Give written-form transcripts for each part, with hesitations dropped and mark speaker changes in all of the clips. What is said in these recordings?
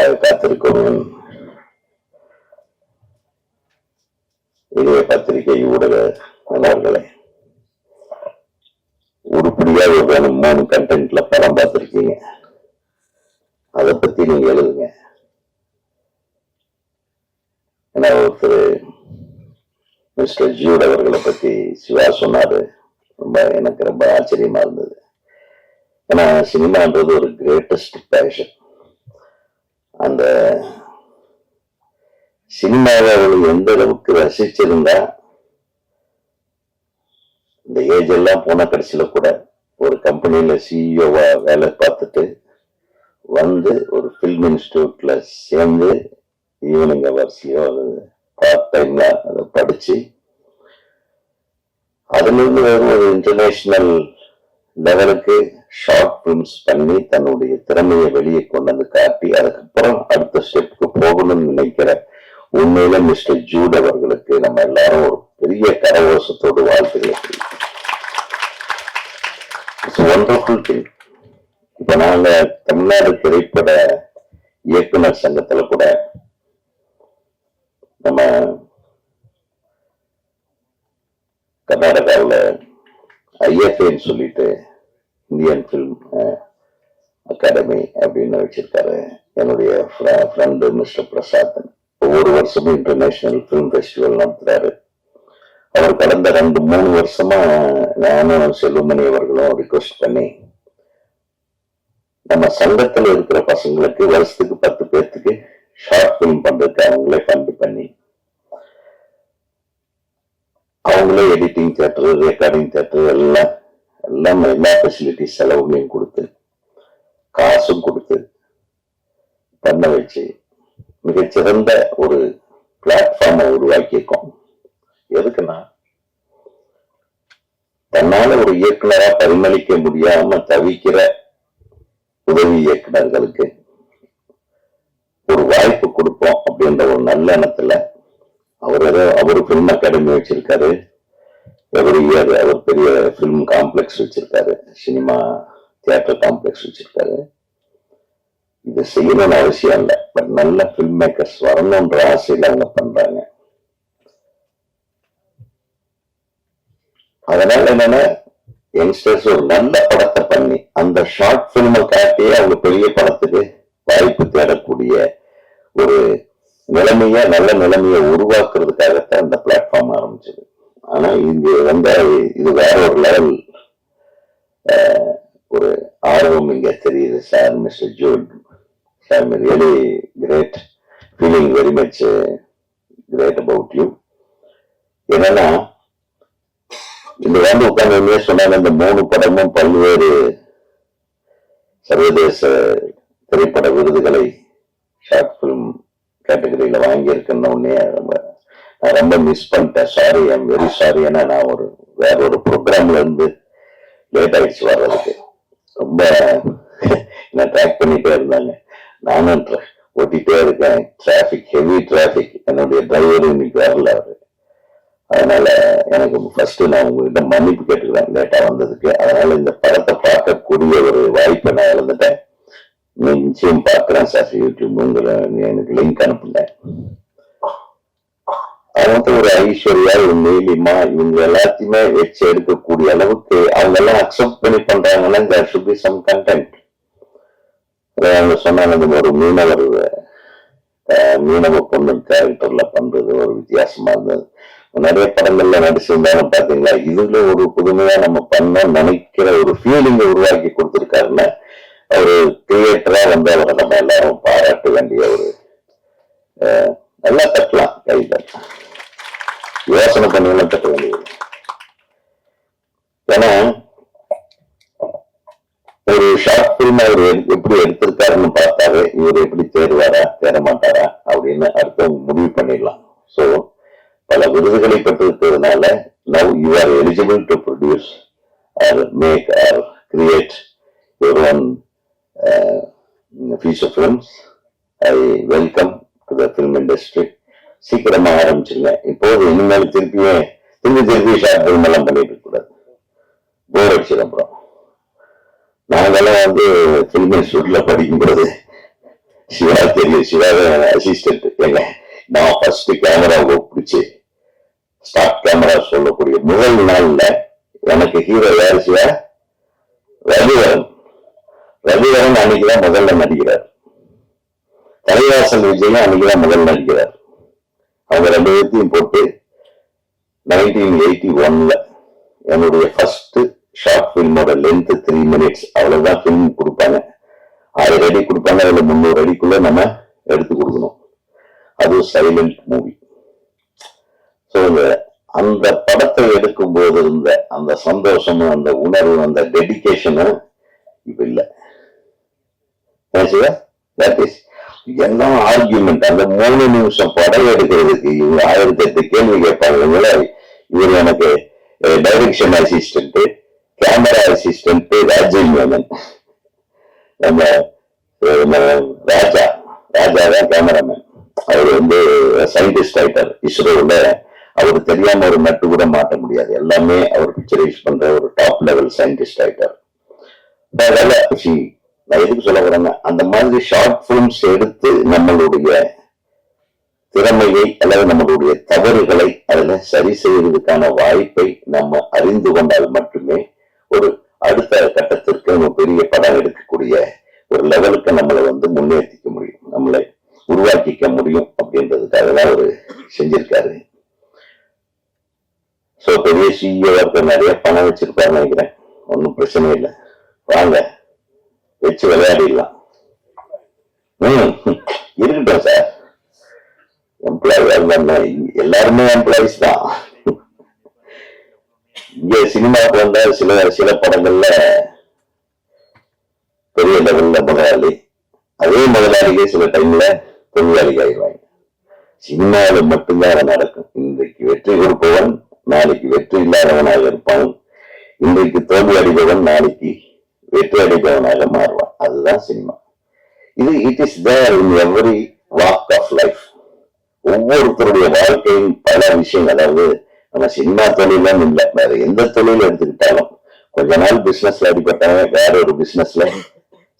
Speaker 1: எனக்காக காத்திருக்கும் இளைய பத்திரிகை ஊடக நண்பர்களே, உருப்படியா ஒரு 3 கண்டென்ட்ல படம் பார்த்திருக்கீங்க. அதை பத்தி நீங்க எழுதுங்க. ஏன்னா ஒருத்தர் மிஸ்டர் ஜூட் அவர்களை பத்தி சிவா சொன்னாரு. எனக்கு ரொம்ப ஆச்சரியமா இருந்தது. ஏன்னா சினிமான்றது ஒரு கிரேட்டஸ்ட் பேஷன். அந்த சினிமாவை அவர்கள் எந்த அளவுக்கு ரசிச்சிருந்தா, இந்த ஏஜ் எல்லாம் போன கடைசியில கூட ஒரு கம்பெனியில சிஇஓவா வேலை பார்த்துட்டு வந்து ஒரு பிலிம் இன்ஸ்டிடியூட்ல சேர்ந்து ஈவினிங் அவர்ஸ்லயோ பார்ட் டைம்ல அதை படிச்சு அதுல இருந்து ஒரு இன்டர்நேஷனல் லெவலுக்கு ஷார்ட் பிலிம்ஸ் பண்ணி தன்னுடைய திறமையை வெளியே கொண்டு வந்து காட்டி அதுக்கப்புறம் அடுத்த ஸ்டெப்புக்கு போகணும்னு நினைக்கிற உண்மையில மிஸ்டர் ஜூட் அவர்களுக்கு நம்ம எல்லாரும் ஒரு பெரிய கரகோஷத்தோடு வாழ்த்துக்களை ஒண்டர்ஃபுல் திங். இப்ப நாங்க தமிழ்நாடு திரைப்பட இயக்குனர் சங்கத்துல கூட நம்ம கர்நாடகாவில் ஐஎஃப்ஏன்னு சொல்லிட்டு இந்தியன் பிலிம் அகாடமி அப்படின்னு வச்சிருக்காரு. என்னுடைய ஃப்ரெண்டு மிஸ்டர் பிரசாத் ஒவ்வொரு வருஷமும் இன்டர்நேஷனல் பிலிம் ஃபெஸ்டிவல் நடத்துறாரு. அவர் கடந்த 2-3 வருஷமா நானும் செல்வமணி அவர்களும் ரிக்வெஸ்ட் பண்ணி நம்ம சங்கத்தில் இருக்கிற பசங்களுக்கு வருஷத்துக்கு 10 பேர்த்துக்கு ஷார்ட் பிலிம் பண்றதுக்கு அவங்களே ஃபண்ட் பண்ணி அவங்களே எடிட்டிங் தியேட்டர், ரெக்கார்டிங் தியேட்டர் எல்லா ஃபெசிலிட்டிஸ் செலவுகளையும் கொடுத்து காசும் கொடுத்து பண்ண வச்சு மிகச்சிறந்த ஒரு பிளாட்ஃபார்மை உருவாக்கியிருக்கோம். எதுக்குன்னா தன்னால ஒரு இயக்குனரா பரிமளிக்க முடியாம தவிக்கிற உதவி இயக்குனர்களுக்கு ஒரு வாய்ப்பு கொடுப்போம் அப்படின்ற ஒரு நல்ல எண்ணத்துல அவரு பிலிம் அகாடமி வச்சிருக்காரு. எவ்ரி இயர் அவர் பெரிய பிலிம் காம்ப்ளெக்ஸ் வச்சிருக்காரு, சினிமா தியேட்டர் காம்ப்ளெக்ஸ் வச்சிருக்காரு. இது செய்யணும்னு அவசியம் இல்லை, பட் நல்ல பிலிம் மேக்கர்ஸ் வரணும்ன்ற ஆசையில அவங்க பண்றாங்க. அதனால என்னன்னா யங்ஸ்டர்ஸ் ஒரு நல்ல படத்தை பண்ணி அந்த ஷார்ட் பிலிமை காட்டியே அவங்க பெரிய படத்துக்கு வாய்ப்பு தேடக்கூடிய ஒரு நல்ல நிலைமையை உருவாக்குறதுக்காகத்தான் இந்த பிளாட்ஃபார்ம் ஆரம்பிச்சது. ஆனா இங்க இது வேற ஒரு லெவல் ஒரு ஆர்வம் இங்க தெரியுது. Sir mister Jude sir really great, feeling very much great about you. என்னன்னா இந்த உட்கார்ந்து சொன்னாங்க, இந்த 3 படமும் பல்வேறு சர்வதேச திரைப்பட விருதுகளை ஷார்ட் பிலிம் கேட்டகரியில வாங்கியிருக்கேன்னு உடனே நான் ரொம்ப மிஸ் பண்ணிட்டேன். Sorry, I'm very sorry. ஏன்னா நான் வேற ஒரு ப்ரோக்ராம்ல இருந்து லேட் ஆயிடுச்சு வர்றதுக்கு. ரொம்ப என்ன ட்ராக் பண்ணிட்டே இருந்தாங்க, நானும் ஓட்டிட்டே இருக்கேன். Traffic, heavy traffic. என்னுடைய டிரைவர் இன்னைக்கு வரல அவரு. அதனால எனக்கு ஃபர்ஸ்ட் நான் உங்ககிட்ட மன்னிப்பு கேட்டுக்கிறேன் லேட்டா வந்ததுக்கு. அதனால இந்த படத்தை பார்க்கக்கூடிய ஒரு வாய்ப்பை நான் இழந்துட்டேன். நிச்சயம் பார்க்கிறேன் சார், யூடியூப் எனக்கு லிங்க் அனுப்புங்க. அவங்க ஒரு ஐஸ்வர்யா, ஒரு நீலிமா, இவங்க எல்லாத்தையுமே வச்சு எடுக்கக்கூடிய அளவுக்கு அவங்க எல்லாம் அக்செப்ட் பண்ணி பண்றாங்கன்னா there should be some content. அவங்க சொன்னாங்க, ஒரு மீனவ பொண்ணு கேரக்டர்ல பண்றது ஒரு வித்தியாசமா இருந்தது. நிறைய படங்கள்ல நடிச்சிருந்தாலும் பாத்தீங்களா, இதுல ஒரு புதுமையா நம்ம பண்ண நினைக்கிற ஒரு ஃபீலிங்கை உருவாக்கி கொடுத்திருக்காருன்னா ஒரு கிரியேட்டரா வந்து அவரை நம்ம எல்லாரும் பாராட்ட வேண்டிய ஒரு நல்லா தட்டலாம், கை தட்டலாம், யோசனை பண்ணி தட்ட வேண்டியது. ஏன்னா ஒரு ஷார்ட் பிலிம் அவர் எப்படி எடுத்திருக்காருன்னு பார்த்தாரு, இவர் எப்படி தேர்வாரா தேர மாட்டாரா அப்படின்னு அடுத்தவங்க முடிவு பண்ணிடலாம். ஸோ பல விருதுகளை பெற்றிருக்கிறதுனால now you are eligible to produce or make or create your own feature films. I welcome to the film industry. சீக்கிரமா ஆரம்பிச்சுங்க. இப்போது இனிமேல் திருப்பி ஷார்ட் பிலிம் எல்லாம் பண்ணிட்டு இருக்க கூடாது, போர் அடிச்சிடும். அப்புறம் நாங்கெல்லாம் ஃபிலிம் இன்ஸ்டியூட்ல படிக்கும்போது சிவா தெரியும், சிவாவை அசிஸ்டன்ட். ஏங்க நான் ஃபர்ஸ்ட் கேமராவை பிடிச்சி ஸ்டார்ட் கேமரா சொல்லக்கூடிய முதல் நாள்ல எனக்கு ஹீரோ யாரு சிவா? ரவிவரன். ரவிவரன் அன்னைக்குதான் முதல்ல நடிக்கிறார். தலைவாசல் விஜயும் அன்னைக்குதான் முதல்ல நடிக்கிறார். அவங்க 2 பேர்த்தையும் போட்டு 1981 என்னுடைய ஃபர்ஸ்ட் ஷார்ட் பிலிமோட லென்த் 3 minutes. அவ்வளவுதான் பிலிம் கொடுப்பாங்க. 1000 அடி கொடுப்பாங்க. அதுல 300 அடிக்குள்ள நம்ம எடுத்து கொடுக்கணும். அது சைலண்ட் மூவி. ஸோ அந்த படத்தை எடுக்கும் போது இருந்த அந்த சந்தோஷமும் அந்த உணர்வு அந்த டெடிக்கேஷனும் இப்ப இல்லை. என்ன ஆர்கியூமெண்ட். அந்த 3 நிமிஷம் படம் எடுக்கிறதுக்கு இவங்க 1008 கேள்வி கேட்பாங்க. இவர் எனக்கு direction assistant, camera assistant Rajiv Menon. நம்ம ராஜா தான் கேமராமேன். அவர் சயின்டிஸ்ட் ஆயிட்டார் இஸ்ரோல. அவரு தெரியாம ஒரு நட்டு கூட மாட்ட முடியாது. எல்லாமே அவர் பிக்சரைஸ் பண்ற ஒரு டாப் லெவல் சயின்டிஸ்ட் ஆயிட்டார். நான் எதுக்கு சொல்ல வரேன்னா, அந்த மாதிரி ஷார்ட் பிலிம்ஸ் எடுத்து நம்மளுடைய திறமையை அல்லது நம்மளுடைய தவறுகளை அதுல சரி செய்வதற்கான வாய்ப்பை நம்ம அறிந்து கொண்டால் மட்டுமே ஒரு அடுத்த கட்டத்திற்கு நம்ம பெரிய படம் எடுக்கக்கூடிய ஒரு லெவலுக்கு நம்மளை முன்னேற்றிக்க முடியும், நம்மளை உருவாக்கிக்க முடியும். அப்படின்றதுக்காக தான் அவர் செஞ்சிருக்காரு. சோ பெரிய சிஇஓ நிறைய பணம் வச்சிருப்பாருன்னு நினைக்கிறேன். ஒன்னும் பிரச்சனை இல்லை, வாங்க வச்சு விளையாடிடலாம். இருக்கட்டும் சார், எம்ப்ளாயி எல்லாருமே எம்ப்ளாயிஸ் தான். இங்க சினிமாவுக்கு வந்தா சில படங்கள்ல பெரிய லெவல்ல முதலாளி, அதே முதலாளிக்கே சில டைம்ல தொழிலாளி ஆயிடுவாங்க. சினிமாவில் மட்டும்தான் அதை நடக்கும். இன்றைக்கு வெற்றி கொடுப்பவன் நாளைக்கு வெற்றி இல்லாதவனாக இருப்பான். இன்றைக்கு தோல்வி அடைபவன் நாளைக்கு வெற்றி அடைபவனாக மாறுவான். அதுதான் cinema. It is there in every walk of life. ஒவ்வொருத்தருடைய வாழ்க்கையின் பல விஷயங்கள், அதாவது நம்ம சினிமா தொழிலும் இல்லை, வேற எந்த தொழில் எடுத்துக்கிட்டாலும் கொஞ்ச நாள் பிசினஸ்ல அடிப்பட்டவங்க வேற ஒரு பிசினஸ்ல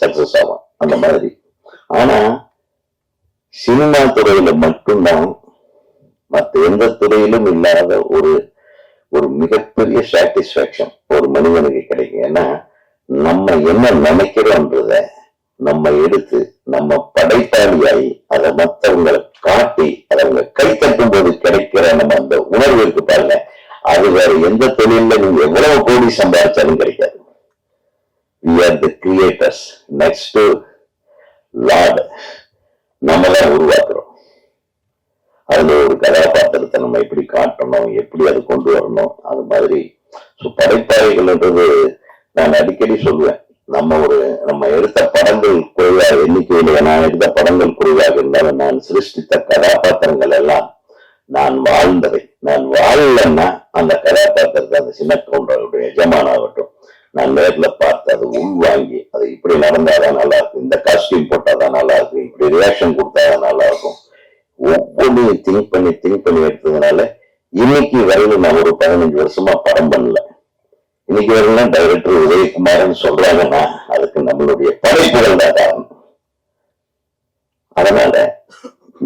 Speaker 1: சக்சஸ் ஆகும், அந்த மாதிரி. ஆனா சினிமா துறையில மட்டும்தான் மற்ற எந்த துறையிலும் இல்லாத ஒரு மிகப்பெரிய சாட்டிஸ்பாக்சன் ஒரு மனிதனுக்கு கிடைக்கும். ஏன்னா நம்ம என்ன நினைக்கிறோன்றத நம்ம எடுத்து நம்ம படைப்பாளியாகி அதை மற்றவங்களை காட்டி அதை அவங்க கை தட்டும் போது கிடைக்கிற நம்ம அந்த உணர்வு இருக்கு பாருங்க, அது வேற எந்த தொழில நீங்க எவ்வளவு கோடி சம்பாதிச்சாலும் கிடைக்காது. We are the creators. Next to Lord. நம்ம தான் உருவாக்குறோம். அதுல ஒரு கதாபாத்திரத்தை நம்ம எப்படி காட்டணும், எப்படி அதை கொண்டு வரணும், அது மாதிரி. படைப்பாளிகள்ன்றது நான் அடிக்கடி சொல்லுவேன். நம்ம எடுத்த படங்கள் குறைவாக எண்ணிக்கையில, நான் எடுத்த படங்கள் குறைவாக இருந்தாலும் நான் சிருஷ்டித்த கதாபாத்திரங்கள் எல்லாம் நான் வாழ்ந்தவை. நான் வாழலன்னா அந்த கதாபாத்திரத்தை அந்த சின்ன கவுண்டருடைய எஜமானாகட்டும் நான் நேர்ல பார்த்து அதை உள்வாங்கி அது இப்படி நடந்தாதான் நல்லா இருக்கும், இந்த காஸ்டியூம் போட்டாதான் நல்லா இருக்கும், இப்படி ரியாக்ஷன் கொடுத்தாதான் நல்லா இருக்கும், ஒவ்வொன்றையும் திங்க் பண்ணி எடுத்ததுனால இன்னைக்கு வரையிலும் நான் ஒரு 15 வருஷமா படம் பண்ணல. இன்னைக்கு வரையிலும் டைரக்டர் உதயகுமார்னு சொல்றாங்கன்னா அதுக்கு நம்மளுடைய படைப்புகள் தான் காரணம். அதனால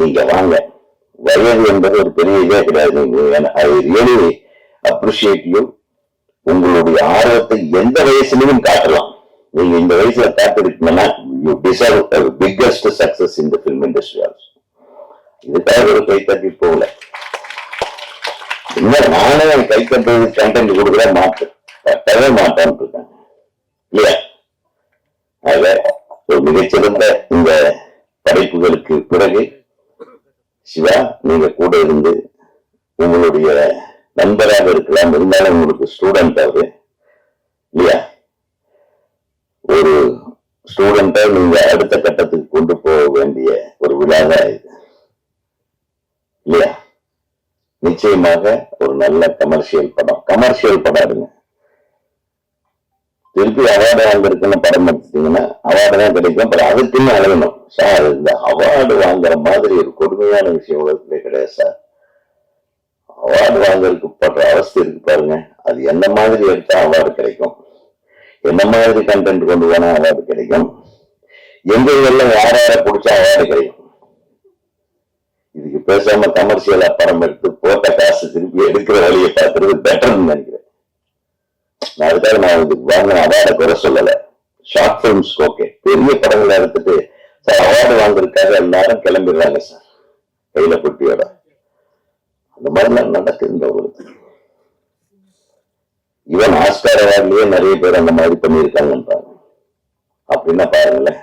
Speaker 1: நீங்க வாங்க. வயது என்பது ஒரு பெரிய இதே கிடையாது. I really appreciate you. உங்களுடைய ஆர்வத்தை எந்த வயசுலையும் காட்டலாம். நீங்க இந்த வயசுல காட்டிருக்கீங்கன்னா you deserve biggest success in the film industry also. இதுக்காக ஒரு கை தட்டி போகல. இன்னும் நானே கை தட்டுறது கண்டென்ட் கொடுக்கவே மாட்டேன், கட்டவே மாட்டான்னு இருக்கேன் இல்லையா? ஆக ஒரு மிகச்சிறந்த இந்த படைப்புகளுக்கு பிறகு சிவா நீங்க கூட இருந்து உங்களுடைய நண்பராக இருக்கலாம், இருந்தாலும் உங்களுக்கு ஸ்டூடெண்ட் ஆகுது இல்லையா? ஒரு ஸ்டூடெண்ட்டை நீங்க அடுத்த கட்டத்துக்கு கொண்டு போக வேண்டிய ஒரு விழா தான் இது இல்லையா? நிச்சயமாக ஒரு நல்ல கமர்ஷியல் படம் எடுங்க. திருப்பி அவார்டு வாங்குறதுக்குன்னு படம் எடுத்துட்டீங்கன்னா அவார்டு தான் கிடைக்கும். அப்புறம் அதுக்குன்னு அழகணும் சார். இந்த அவார்டு வாங்குற மாதிரி ஒரு கொடுமையான விஷயம் உலகத்திலே கிடையாது சார். அவார்டு வாங்குறதுக்கு படுற அவஸ்தை இருக்கு பாருங்க. அது என்ன மாதிரி எடுத்தா அவார்டு கிடைக்கும், என்ன மாதிரி கண்டென்ட் கொண்டு போனா அவார்டு கிடைக்கும், எங்க எல்லாம் யார பிடிச்சா அவார்டு கிடைக்கும். இதுக்கு பேசாம கமர்ஷியலா படம் எடுத்து போட்ட காசு திருப்பி எடுக்கிற வழியை பார்க்கறது பெட்டர்னு நினைக்கிறேன். நான் அதுக்காக நான் இதுக்கு வாங்கின அவார்டை குறை சொல்லல. ஷார்ட் பிலிம்ஸ் ஓகே, பெரிய படங்களை எடுத்துட்டு சார் அவார்டு வாங்குறதுக்காக எல்லாரும் கிளம்பிடுறாங்க சார் கையில பொட்டியோட. அந்த மாதிரிலாம் நடக்குது உங்களுக்கு. ஈவன் ஆஸ்கார் அவார்ட்லயே நிறைய பேர் அந்த மாதிரி பண்ணியிருக்காங்கன்றாங்க. அப்படின்னா பாருங்களேன்.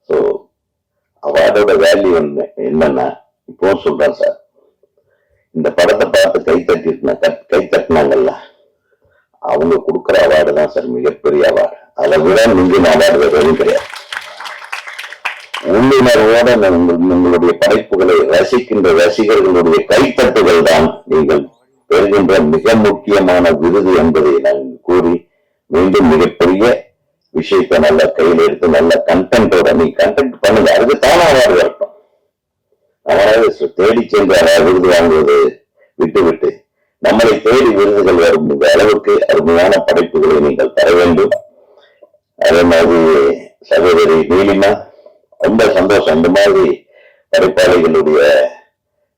Speaker 1: ஸோ அவார்டோட வேல்யூ என்னன்னா, இப்போ சொல்றேன் சார், இந்த படத்தை பார்த்து கை தட்டினாங்கல்ல, அவங்க கொடுக்குற அவார்டு தான் சார் மிகப்பெரிய அவார்டு. அதை விட மிஞ்சின அவார்டு எதுவும் கிடையாது. உள்ளுணர்வோட உங்களுடைய படைப்புகளை ரசிக்கின்ற ரசிகர்களுடைய கைத்தட்டுகள் தான் நீங்கள் பெறுகின்ற மிக முக்கியமான விருது என்பதை நான் கூறி, மீண்டும் மிகப்பெரிய விஷயத்தை நல்லா கையில் எடுத்து நல்ல கண்டென்ட்டோட நீ கண்டென்ட் பண்ணுங்க. அதுக்கு தானே அவார்டு வரட்டும். அவராது தேடி சென்று விருது வாங்குவது விட்டு நம்மளை தேடி விருதுகள் வரும் அளவுக்கு அருமையான படைப்புகளை நீங்கள் தர வேண்டும். அதே மாதிரி சகோதரி நீலிமா, ரொம்ப சந்தோஷம். இந்த மாதிரி படைப்பாளிகளுடைய,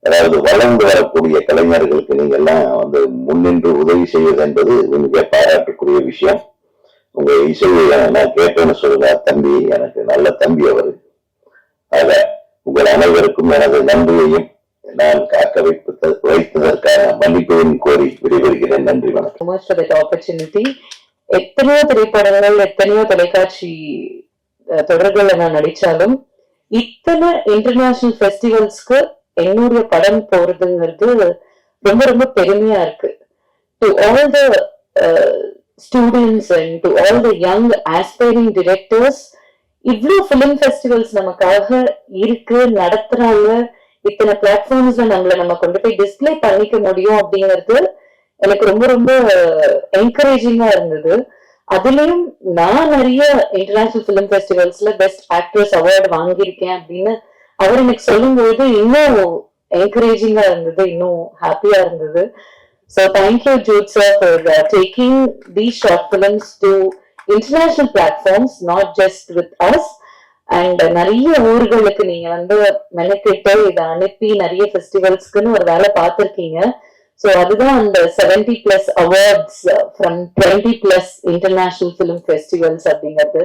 Speaker 1: அதாவது வளர்ந்து வரக்கூடிய கலைஞர்களுக்கு நீங்க எல்லாம் முன்னின்று உதவி செய்வது என்பது மிக பாராட்டுக்குரிய விஷயம். உங்க இசையை நான் கேட்டேன்னு சொல்லுங்க. தம்பி எனக்கு நல்ல தம்பி அவரு. ஆக உங்கள் அனைவருக்கும் எனது நன்றியையும் நான் காக்க வைத்ததற்கான மன்னிப்பையும் கோரி விடைபெறுகிறேன். நன்றி, வணக்கம்.
Speaker 2: எத்தனையோ திரைப்படங்கள், எத்தனையோ தொலைக்காட்சி தொடர்களை நான் நடிச்சாலும் இத்தனை இன்டர்நேஷனல் ஃபெஸ்டிவல்ஸ்க்கு என்னுடைய படம் போறதுங்கிறது ரொம்ப ரொம்ப பெருமையா இருக்கு. To all the students and to all the young aspiring directors, இவ்வளவு பிலிம் ஃபெஸ்டிவல்ஸ் நமக்காக இருக்கு, நடத்துறாங்க. இத்தனை பிளாட்ஃபார்ம்ஸ்ல நம்ம கொண்டு போய் டிஸ்பிளே பண்ணிக்க முடியும் அப்படிங்கிறது எனக்கு ரொம்ப ரொம்ப என்கரேஜிங்கா இருந்தது. அதுலயும் நான் நிறைய இன்டர்நேஷனல் பிலிம் ஃபெஸ்டிவல்ஸ்ல பெஸ்ட் ஆக்ட்ரஸ் அவார்டு வாங்கியிருக்கேன் அப்படின்னு அவர் எனக்கு சொல்லும்போது இன்னும் என்கரேஜிங்கா இருந்தது, இன்னும் ஹாப்பியா இருந்தது. So thank you, Jude sir, for taking these short films to international platforms, not just with us. And நிறைய ஊர்களுக்கு நீங்க மெனக்கிட்டு இதை அனுப்பி நிறைய ஃபெஸ்டிவல்ஸ்க்குன்னு ஒரு வேலை பார்த்திருக்கீங்க. ஸோ அதுதான் அந்த 70+ awards from 20+ international film festivals அப்படிங்கிறது.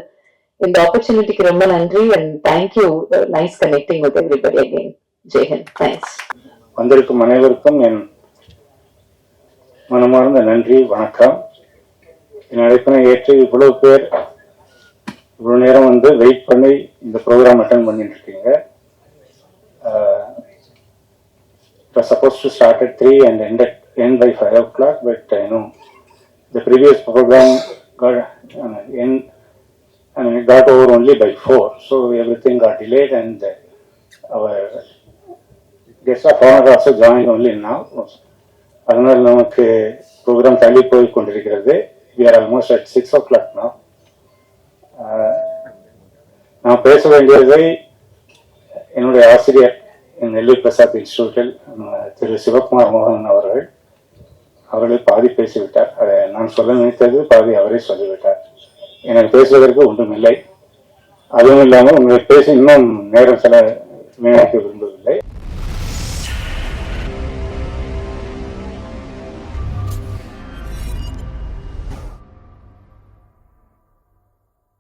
Speaker 2: இந்த ஆப்பர்ச்சுனிட்டிக்கு ரொம்ப நன்றி and thank you. Nice connecting with everybody again. Jai Hind. Thanks.
Speaker 3: வந்திருக்கும் அனைவருக்கும் என் மனமார்ந்த நன்றி, வணக்கம். என் அழைப்பினை ஏற்று இவ்வளவு பேர் இவ்வளவு நேரம் வெயிட் பண்ணி இந்த ப்ரோக்ராம் அட்டெண்ட் பண்ணிட்டு இருக்கீங்க. It was supposed to start at 3 and end by 5 o'clock, but the previous program it got over only by 4, so everything got delayed and our guest of honor also joined only now. அதனால் நமக்கு program தள்ளி போய் கொண்டிருக்கிறது. We are almost at 6 o'clock now. நான் பேச வேண்டியதை என்னுடைய ஆசிரியர் நெல்லூர் பிரசாத் இன்ஸ்டிடியூட்டில் திரு சிவகுமார் மோகன் அவர்களே பாதி பேசிவிட்டார். அதை நான் சொல்ல நினைத்தது பாதி அவரே சொல்லிவிட்டார். எனக்கு பேசுவதற்கு ஒன்றுமில்லை. அதுவும் இல்லாமல் உங்களை பேசி இன்னும் நேரம் வீணாக்க விரும்பவில்லை.